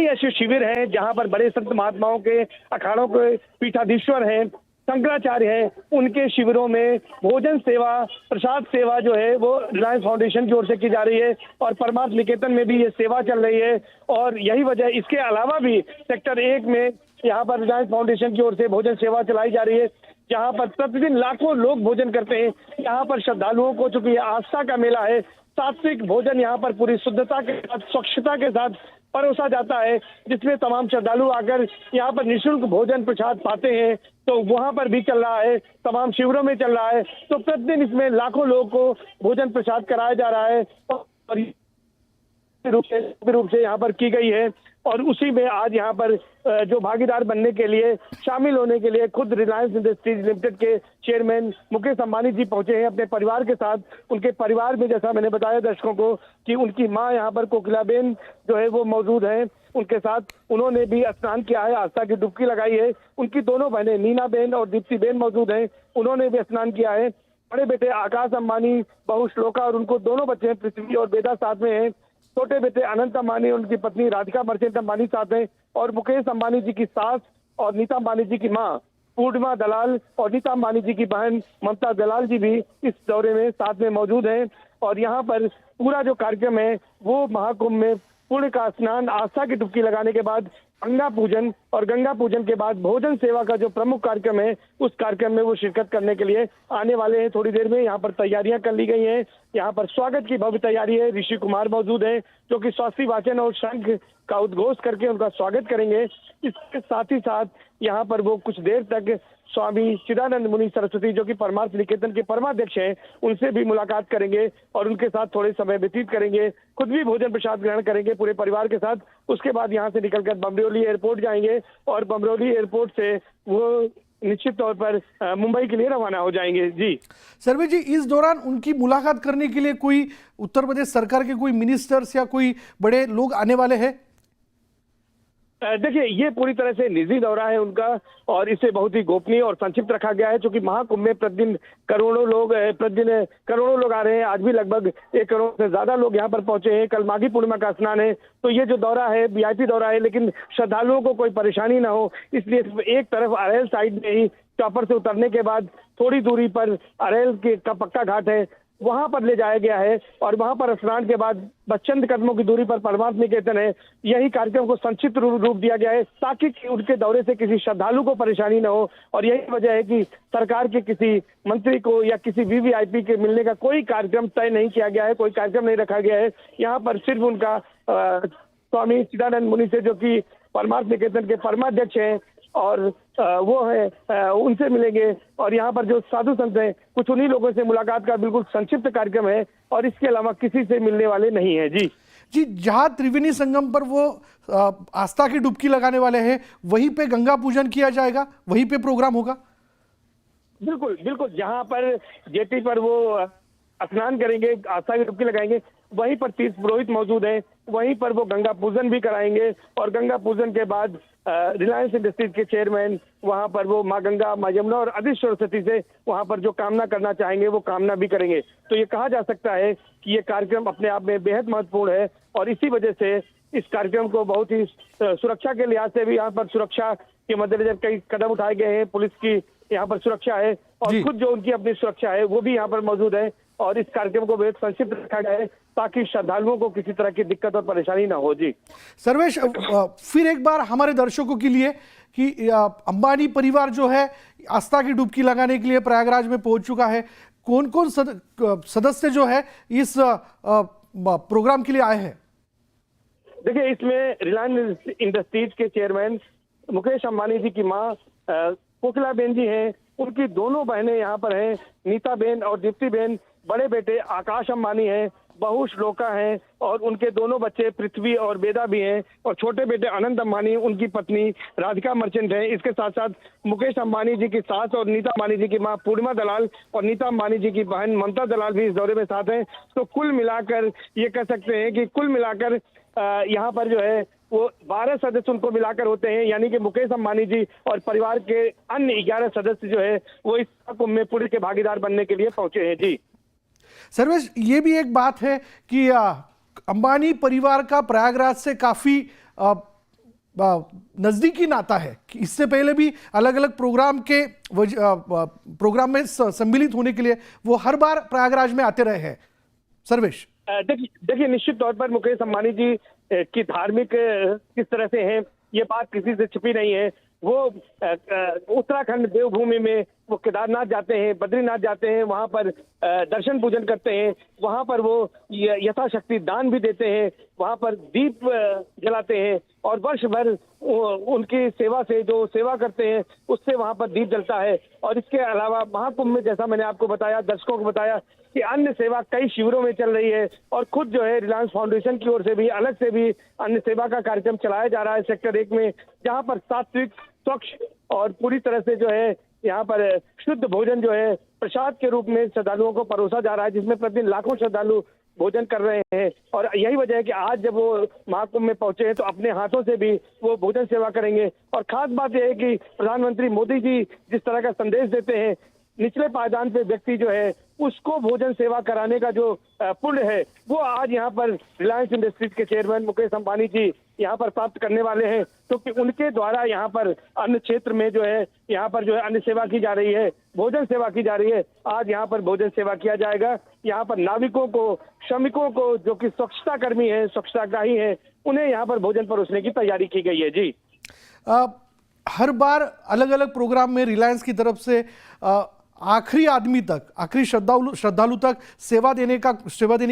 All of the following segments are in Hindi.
ऐसे शिविर हैं जहां पर बड़े संत महात्माओं के अखाड़ों के पीठाधीश्वर हैं, शंकराचार्य हैं, उनके शिविरों में भोजन सेवा, प्रसाद सेवा जो है वो रिलायंस फाउंडेशन की ओर से की जा रही है और परमार्थ निकेतन में भी ये सेवा चल रही है। और यही वजह, इसके अलावा भी सेक्टर 1 में यहाँ पर रिलायंस फाउंडेशन की ओर से भोजन सेवा चलाई जा रही है, जहाँ पर प्रतिदिन लाखों लोग भोजन करते हैं। यहाँ पर श्रद्धालुओं को, चूंकि आस्था का मेला है, सात्विक भोजन यहाँ पर पूरी शुद्धता के साथ, स्वच्छता के साथ परोसा जाता है, जिसमें तमाम श्रद्धालु आकर यहाँ पर निःशुल्क भोजन प्रसाद पाते हैं। तो वहां पर भी चल रहा है, तमाम शिविरों में चल रहा है। तो प्रतिदिन इसमें लाखों लोगों को भोजन प्रसाद कराया जा रहा है और रूप से यहाँ पर की गई है। और उसी में आज यहाँ पर जो भागीदार बनने के लिए, शामिल होने के लिए खुद रिलायंस इंडस्ट्रीज लिमिटेड के चेयरमैन मुकेश अंबानी जी पहुंचे हैं अपने परिवार के साथ। उनके परिवार में, जैसा मैंने बताया दर्शकों को, कि उनकी मां यहाँ पर कोकिलाबेन जो है वो मौजूद है उनके साथ। उन्होंने भी स्नान किया है, आस्था की डुबकी लगाई है। उनकी दोनों बहनें नीना बेन और दीप्ति बेन मौजूद हैं, उन्होंने भी स्नान किया है। बड़े बेटे आकाश अंबानी, बहू श्लोका और उनको दोनों बच्चे पृथ्वी और बेदा साथ में हैं। छोटे बेटे अनंत अंबानी और उनकी पत्नी राधिका मर्चेंट अंबानी साथ हैं। और मुकेश अंबानी जी की सास और नीता अंबानी जी की मां पूर्णिमा दलाल और नीता अंबानी जी की बहन ममता दलाल जी भी इस दौरे में साथ में मौजूद हैं। और यहाँ पर पूरा जो कार्यक्रम है वो महाकुंभ में पुण्य का स्नान, आस्था की डुबकी लगाने के बाद गंगा पूजन और गंगा पूजन के बाद भोजन सेवा का जो प्रमुख कार्यक्रम है, उस कार्यक्रम में वो शिरकत करने के लिए आने वाले हैं। थोड़ी देर में यहाँ पर तैयारियां कर ली गई हैं। यहाँ पर स्वागत की भव्य तैयारी है। ऋषि कुमार मौजूद हैं जो कि स्वास्थ्य वाचन और शंख का उद्घोष करके उनका स्वागत करेंगे। इसके साथ ही साथ यहाँ पर वो कुछ देर तक स्वामी चिदानंद मुनि सरस्वती, जो कि परमार्थ निकेतन के परमाध्यक्ष हैं, उनसे भी मुलाकात करेंगे और उनके साथ थोड़े समय व्यतीत करेंगे। खुद भी भोजन प्रसाद ग्रहण करेंगे पूरे परिवार के साथ। उसके बाद यहाँ से निकलकर बमरोली एयरपोर्ट जाएंगे और बमरोली एयरपोर्ट से वो निश्चित तौर पर मुंबई के लिए रवाना हो जाएंगे। जी सर्वे जी, इस दौरान उनकी मुलाकात करने के लिए कोई उत्तर प्रदेश सरकार के कोई मिनिस्टर्स या कोई बड़े लोग आने वाले हैं? देखिए, ये पूरी तरह से निजी दौरा है उनका और इसे बहुत ही गोपनीय और संक्षिप्त रखा गया है, क्योंकि महाकुंभ में प्रतिदिन करोड़ों लोग आ रहे हैं। आज भी लगभग 1 करोड़ से ज्यादा लोग यहाँ पर पहुंचे हैं। कल माघी पूर्णिमा का स्नान है, तो ये जो दौरा है वीआईपी दौरा है, लेकिन श्रद्धालुओं को कोई परेशानी ना हो, इसलिए एक तरफ अरेल साइड में ही चॉपर से उतरने के बाद थोड़ी दूरी पर अरेल का पक्का घाट है, वहां पर ले जाया गया है। और वहां पर स्नान के बाद बस चंद कदमों की दूरी पर परमार्थ निकेतन है। यही कार्यक्रम को संक्षिप्त रूप दिया गया है ताकि उनके दौरे से किसी श्रद्धालु को परेशानी न हो। और यही वजह है कि सरकार के किसी मंत्री को या किसी वीवीआईपी के मिलने का कोई कार्यक्रम तय नहीं किया गया है, कोई कार्यक्रम नहीं रखा गया है। यहाँ पर सिर्फ उनका स्वामी चिदानंद मुनि से, जो कि परमार्थ निकेतन के परमाध्यक्ष हैं, और वो है उनसे मिलेंगे। और यहाँ पर जो साधु संत हैं, कुछ उन्हीं लोगों से मुलाकात का बिल्कुल संक्षिप्त कार्यक्रम है और इसके अलावा किसी से मिलने वाले नहीं है। जी, जहाँ त्रिवेणी संगम पर वो आस्था की डुबकी लगाने वाले हैं, वहीं पे गंगा पूजन किया जाएगा, वहीं पे प्रोग्राम होगा? बिल्कुल बिल्कुल, जहाँ पर जेटी पर वो स्नान करेंगे, आस्था की डुबकी लगाएंगे, वहीं पर तीर्थ पुरोहित मौजूद हैं, वहीं पर वो गंगा पूजन भी कराएंगे। और गंगा पूजन के बाद रिलायंस इंडस्ट्रीज के चेयरमैन वहां पर वो माँ गंगा, माँ यमुना और अधिष्ठ सरस्वती से वहां पर जो कामना करना चाहेंगे वो कामना भी करेंगे। तो ये कहा जा सकता है कि ये कार्यक्रम अपने आप में बेहद महत्वपूर्ण है और इसी वजह से इस कार्यक्रम को बहुत ही सुरक्षा के लिहाज से भी यहाँ पर सुरक्षा के मद्देनजर कई कदम उठाए गए हैं। पुलिस की यहाँ पर सुरक्षा है और खुद जो उनकी अपनी सुरक्षा है वो भी यहाँ पर मौजूद है। और इस कार्यक्रम को बेहद संक्षिप्त रखा गया है ताकि श्रद्धालुओं को किसी तरह की दिक्कत और परेशानी ना हो। जी सर्वेश, फिर एक बार हमारे दर्शकों के लिए कि अंबानी परिवार जो है आस्था की डुबकी लगाने के लिए प्रयागराज में पहुंच चुका है। कौन कौन सदस्य जो है इस प्रोग्राम के लिए आए हैं? देखिए, इसमें रिलायंस इंडस्ट्रीज के चेयरमैन मुकेश अंबानी जी की माँ कोकिलाबेन जी हैं, उनकी दोनों बहनें यहाँ पर हैं, नीता बेन और दीप्ति बेन। बड़े बेटे आकाश अंबानी हैं, बहू श्लोका हैं और उनके दोनों बच्चे पृथ्वी और बेदा भी हैं। और छोटे बेटे अनंत अंबानी, उनकी पत्नी राधिका मर्चेंट हैं। इसके साथ साथ मुकेश अंबानी जी की सास और नीता अंबानी जी की मां पूर्णिमा दलाल और नीता अंबानी जी की बहन ममता दलाल भी इस दौरे में साथ हैं। तो कुल मिलाकर ये कह सकते हैं कि कुल मिलाकर यहाँ पर जो है वो 12 सदस्य उनको मिलाकर होते हैं, यानी कि मुकेश अंबानी जी और परिवार के अन्य 11 सदस्य जो है वो इस कुंभ में पुण्य के भागीदार बनने के लिए पहुंचे हैं। जी सर्वेश, ये भी एक बात है कि अंबानी परिवार का प्रयागराज से काफी नज़दीकी नाता है कि इससे पहले भी अलग अलग प्रोग्राम में सम्मिलित होने के लिए वो हर बार प्रयागराज में आते रहे हैं। सर्वेश, देखिए निश्चित तौर पर मुकेश अंबानी जी की धार्मिक किस तरह से हैं ये बात किसी से छिपी नहीं है। वो उत्तराखंड देवभूमि में वो केदारनाथ जाते हैं, बद्रीनाथ जाते हैं, वहां पर दर्शन पूजन करते हैं, वहां पर वो यथाशक्ति दान भी देते हैं, वहां पर दीप जलाते हैं और वर्ष भर उनकी सेवा से जो सेवा करते हैं उससे वहां पर दीप जलता है। और इसके अलावा महाकुंभ में जैसा मैंने आपको बताया, दर्शकों को बताया कि अन्य सेवा कई शिविरों में चल रही है और खुद जो है रिलायंस फाउंडेशन की ओर से भी अलग से भी अन्य सेवा का कार्यक्रम चलाया जा रहा है सेक्टर 1 में, जहां पर सात्विक, स्वच्छ और पूरी तरह से जो है यहाँ पर शुद्ध भोजन जो है प्रसाद के रूप में श्रद्धालुओं को परोसा जा रहा है, जिसमें प्रतिदिन लाखों श्रद्धालु भोजन कर रहे हैं। और यही वजह है कि आज जब वो महाकुंभ में पहुंचे हैं तो अपने हाथों से भी वो भोजन सेवा करेंगे। और खास बात यह है कि प्रधानमंत्री मोदी जी जिस तरह का संदेश देते हैं, निचले पायदान पे व्यक्ति जो है उसको भोजन सेवा कराने का जो पुण्य है वो आज यहाँ पर रिलायंस इंडस्ट्रीज के चेयरमैन मुकेश अंबानी जी यहाँ पर प्राप्त करने वाले हैं, क्योंकि तो उनके द्वारा यहाँ पर अन्य क्षेत्र में जो है यहाँ पर जो है अन्य सेवा की जा रही है, भोजन सेवा की जा रही है। आज यहाँ पर भोजन सेवा किया जाएगा। यहाँ पर नाविकों को, श्रमिकों को जो कि स्वच्छता कर्मी है, स्वच्छताग्राही है, उन्हें यहाँ पर भोजन परोसने की तैयारी की गई है। जी, हर बार अलग अलग प्रोग्राम में रिलायंस की तरफ से आखिरी आदमी तक, आखिरी श्रद्धालु तक सेवा देने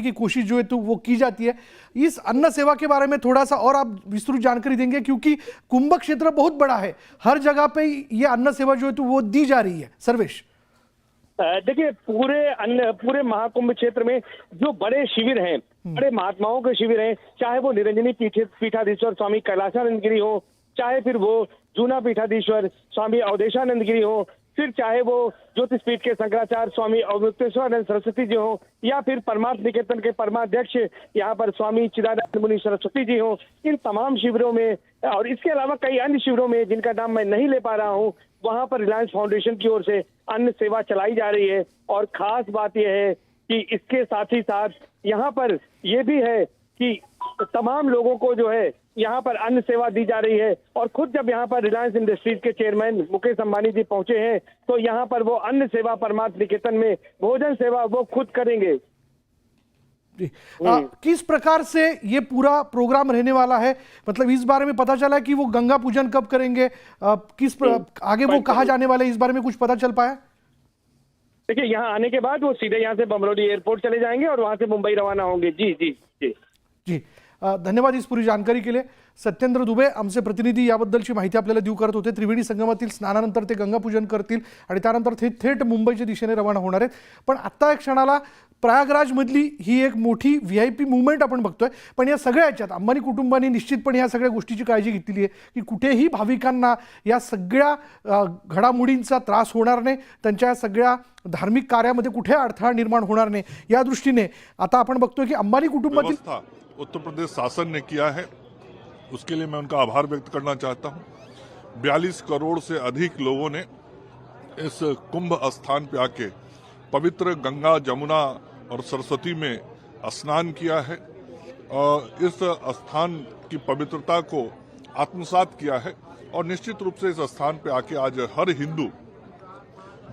की कोशिश जो है तो वो की जाती है। इस अन्न सेवा के बारे में थोड़ा सा और आप विस्तृत जानकारी देंगे, क्योंकि कुंभ क्षेत्र बहुत बड़ा है, हर जगह पे ये अन्न सेवा जो है तो वो दी जा रही है। सर्वेश, देखिए पूरे महाकुंभ क्षेत्र में जो बड़े शिविर हैं, बड़े महात्माओं के शिविर हैं, चाहे वो निरंजनी पीठाधीश्वर स्वामी कैलाशानंद गिरी हो, चाहे फिर वो जूना पीठाधीश्वर स्वामी अवधेशानंद गिरी हो, फिर चाहे वो ज्योतिषपीठ के शंकराचार्य स्वामी अवमुक्तेश्वरानंद सरस्वती जी हो, या फिर परमार्थ निकेतन के परमाध्यक्ष यहाँ पर स्वामी चिदानंद मुनि सरस्वती जी हो, इन तमाम शिविरों में और इसके अलावा कई अन्य शिविरों में जिनका नाम मैं नहीं ले पा रहा हूँ, वहां पर रिलायंस फाउंडेशन की ओर से अन्न सेवा चलाई जा रही है। और खास बात यह है कि इसके साथ ही साथ यहाँ पर यह भी है कि तमाम लोगों को जो है यहाँ पर अन्न सेवा दी जा रही है। और खुद जब यहाँ पर रिलायंस इंडस्ट्रीज के चेयरमैन मुकेश अंबानी जी पहुंचे हैं तो यहाँ पर वो अन्न सेवा परमार्थ निकेतन में भोजन सेवा वो खुद करेंगे। जी, किस प्रकार से ये पूरा प्रोग्राम रहने वाला है, मतलब इस बारे में पता चला कि वो गंगा पूजन कब करेंगे, आगे वो कहाँ जाने वाले, इस बारे में कुछ पता चल पाया? देखिए यहाँ आने के बाद वो सीधे यहाँ से बमरोली एयरपोर्ट चले जाएंगे और वहां से मुंबई रवाना होंगे। जी जी जी जी, धन्यवाद इस पूरी जानकारी के लिए। सत्येंद्र दुबे आमचे प्रतिनिधी याबद्दलची माहिती आपल्याला देऊ करत होते। त्रिवेणी संगमातील स्नानानंतर ते गंगापूजन करतील आणि त्यानंतर ते थेट मुंबईच्या दिशेने रवाना होणार आहेत। पण आत्ता या क्षणाला प्रयागराजमधली ही एक मोठी VIP मुवमेंट आपण बघतोय। पण या सगळ्या याच्यात अंबानी कुटुंबाने निश्चितपणे या सगळ्या गोष्टीची काळजी घेतलेली आहे की कुठेही भाविकांना या सगळ्या घडामोडींचा त्रास होणार नाही, त्यांच्या सगळ्या धार्मिक कार्यामध्ये कुठे अडथळा निर्माण होणार नाही, या दृष्टीने आता आपण बघतोय की अंबानी कुटुंबातील उत्तर प्रदेश शासन ने किया है, उसके लिए मैं उनका आभार व्यक्त करना चाहता हूं। 42 करोड़ से अधिक लोगों ने इस कुंभ स्थान पे आके पवित्र गंगा, जमुना और सरस्वती में स्नान किया है और इस स्थान की पवित्रता को आत्मसात किया है। और निश्चित रूप से इस स्थान पे आके आज हर हिंदू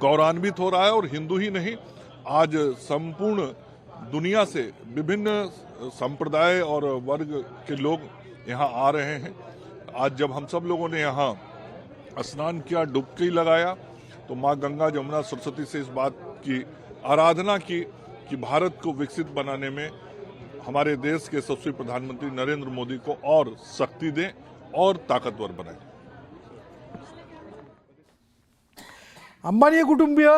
गौरवान्वित हो रहा है। और हिंदू ही नहीं, आज संपूर्ण दुनिया से विभिन्न संप्रदाय और वर्ग के लोग यहाँ आ रहे हैं। आज जब हम सब लोगों ने यहाँ स्नान किया, डुबकी लगाया, तो माँ गंगा, जमुना, सरस्वती से इस बात की आराधना की कि भारत को विकसित बनाने में हमारे देश के यशस्वी प्रधानमंत्री नरेंद्र मोदी को और शक्ति दें और ताकतवर बनाएं। अंबानी कुटुंबीय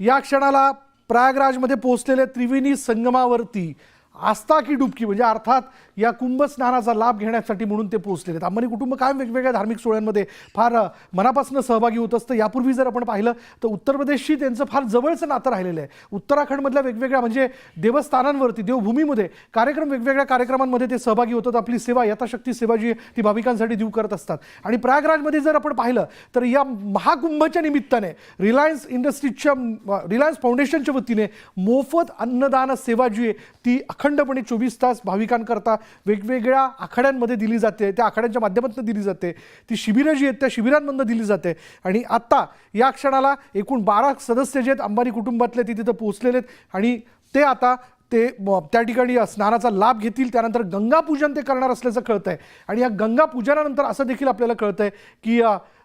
या क्षणाला प्रयागराजमध्ये पोहोचलेले त्रिवेणी संगमावरती आस्था की डुबकी म्हणजे अर्थात या कुंभ स्नानाचा लाभ घेण्यासाठी म्हणून ते पोहोचलेले आहेत। अंबानी कुटुंब कायम वेगवेगळ्या धार्मिक सोहळ्यांमध्ये फार मनापासून सहभागी होत असतं। यापूर्वी जर आपण पाहिलं तर उत्तर प्रदेशशी त्यांचं फार जवळचं नातं राहिलेलं आहे। उत्तराखंडमधल्या वेगवेगळ्या म्हणजे देवस्थानांवरती, देवभूमीमध्ये वेगवेगळ्या कार्यक्रमांमध्ये ते सहभागी होतात। आपली सेवा, यथाशक्ती सेवा जी ती भाविकांसाठी देऊ करत असतात। आणि प्रयागराजमध्ये जर आपण पाहिलं तर या महाकुंभच्या निमित्ताने रिलायन्स फाउंडेशनच्या वतीने मोफत अन्नदान सेवा जी आहे ती अखंडपणे 24 तास भाविकांकरता वेगवेगळ्या आखाड्यांमध्ये दिली जाते, त्या आखाड्यांच्या माध्यमातून दिली जाते, ती शिबिरं जी आहेत त्या शिबिरांमधून दिली जाते. आणि आता या क्षणाला एकूण 12 सदस्य जे आहेत अंबानी कुटुंबातले ते तिथं पोहोचलेले आहेत आणि ते आता त्या ठिकाणी स्नानाचा लाभ घेतील. त्यानंतर गंगापूजन ते करणार असल्याचं कळतंय आणि या गंगापूजनानंतर असं देखील आपल्याला कळतंय की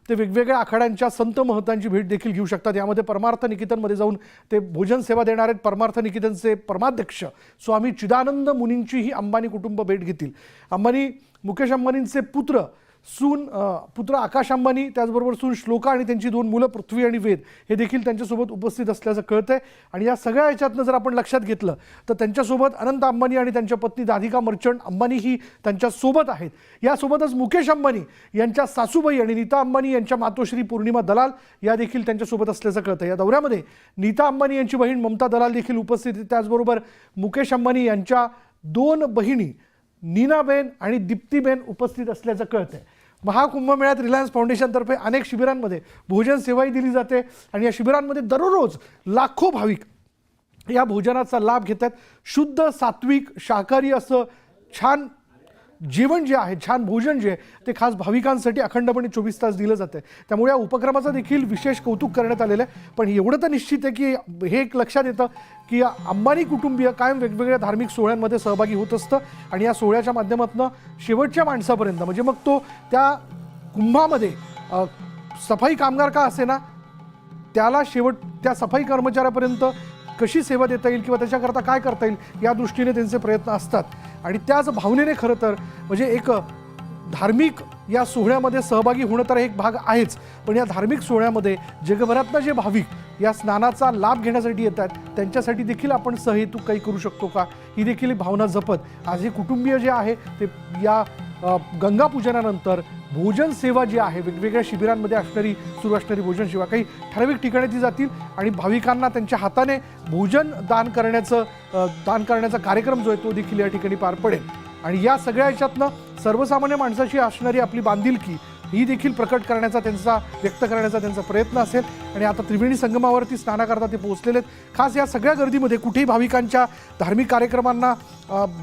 ते वेगवेगळ्या आखाड्यांच्या संत महंतांची भेट देखील घेऊ शकतात. यामध्ये परमार्थ निकेतनमध्ये जाऊन ते भोजन सेवा देणार आहेत. परमार्थ निकेतनचे परमाध्यक्ष स्वामी चिदानंद मुनींचीही अंबानी कुटुंब भेट घेतील. मुकेश अंबानींचे पुत्र आकाश अंबानी, त्याचबरोबर सून श्लोका आणि त्यांची 2 मुलं पृथ्वी आणि वेद हे देखील त्यांच्यासोबत उपस्थित असल्याचं कळतंय. आणि या सगळ्या याच्यातनं जर आपण लक्षात घेतलं तर त्यांच्यासोबत अनंत अंबानी आणि त्यांच्या पत्नी राधिका मर्चंट अंबानी ही त्यांच्यासोबत आहेत. यासोबतच मुकेश अंबानी यांच्या सासूबाई आणि नीता अंबानी यांच्या मातोश्री पौर्णिमा दलाल या देखील त्यांच्यासोबत असल्याचं कळतं. या दौऱ्यामध्ये नीता अंबानी यांची बहीण ममता दलाल देखील उपस्थित आहेत. त्याचबरोबर मुकेश अंबानी यांच्या 2 बहिणी नीनाबेन आणि दीप्तीबेन उपस्थित असल्याचं कळतंय. महाकुंभमेळ्यात रिलायन्स फाउंडेशनतर्फे अनेक शिबिरांमध्ये भोजन सेवाही दिली जाते आणि या शिबिरांमध्ये दररोज लाखो भाविक या भोजनाचा लाभ घेतात. शुद्ध सात्विक शाकाहारी असं छान जेवण जे आहे, छान भोजन जे आहे ते खास भाविकांसाठी अखंडपणे 24 तास दिलं जातं. त्यामुळे या उपक्रमाचं देखील विशेष कौतुक करण्यात आलेलं आहे. पण एवढं तर निश्चित आहे की हे एक लक्षात येतं की अंबानी कुटुंबीय कायम वेगवेगळ्या धार्मिक सोहळ्यांमध्ये सहभागी होत असतं आणि या सोहळ्याच्या माध्यमातून शेवटच्या माणसापर्यंत म्हणजे मग तो त्या कुंभामध्ये सफाई कामगार का असेना त्याला त्या सफाई कर्मचाऱ्यापर्यंत कशी सेवा देता येईल किंवा त्याच्याकरता काय करता येईल या दृष्टीने त्यांचे प्रयत्न असतात. आणि त्याच भावनेने खरं तर म्हणजे एक धार्मिक या सोहळ्यामध्ये सहभागी होणं तर एक भाग आहेच, पण या धार्मिक सोहळ्यामध्ये जगभरातनं जे भाविक या स्नानाचा लाभ घेण्यासाठी येतात त्यांच्यासाठी देखील आपण सहहेतुक काही करू शकतो का, ही देखील भावना जपत आज हे कुटुंबीय जे आहे ते या गंगापूजनानंतर भोजन सेवा जी आहे वेगवेगळ्या शिबिरांमध्ये सुरू असणारी भोजन सेवा काही ठराविक ठिकाणी ती जातील आणि भाविकांना त्यांच्या हाताने भोजन दान करण्याचा कार्यक्रम जो आहे तो देखील या ठिकाणी पार पडेल. आणि या सगळ्या ह्याच्यातनं सर्वसामान्य माणसाची असणारी आपली बांधिलकी ही देखील व्यक्त करण्याचा त्यांचा प्रयत्न असेल. आणि आता त्रिवेणी संगमावरती स्नानाकरता ते पोहोचलेले आहेत. खास या सगळ्या गर्दीमध्ये कुठेही भाविकांच्या धार्मिक कार्यक्रमांना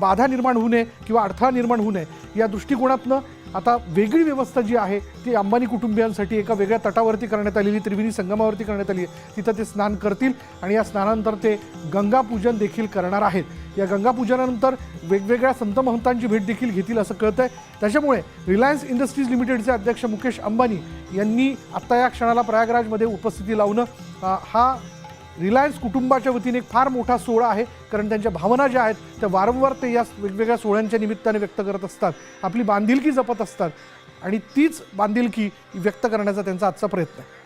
बाधा निर्माण होऊ नये किंवा अडथळा निर्माण होऊ नये या दृष्टिकोनातनं आता वेगळी व्यवस्था जी आहे ती अंबानी कुटुंबियांसाठी एका वेगळ्या तटावरती करण्यात आलेली, त्रिवेणी संगमावरती करण्यात आली आहे. तिथं ते स्नान करतील आणि या स्नानानंतर ते गंगापूजन देखील करणार आहेत. या गंगापूजनानंतर वेगवेगळ्या संत महंतांची भेट देखील घेतील असं कळतंय. त्याच्यामुळे रिलायन्स इंडस्ट्रीज लिमिटेडचे अध्यक्ष मुकेश अंबानी यांनी आत्ता या क्षणाला प्रयागराजमध्ये उपस्थिती लावणं हा रिलायन्स कुटुंबाच्या वतीने एक फार मोठा सोहळा आहे. कारण त्यांच्या भावना ज्या आहेत त्या वारंवार ते या वेगवेगळ्या सोहळ्यांच्या निमित्ताने व्यक्त करत असतात, आपली बांधिलकी जपत असतात आणि तीच बांधिलकी व्यक्त करण्याचा त्यांचा आजचा प्रयत्न आहे.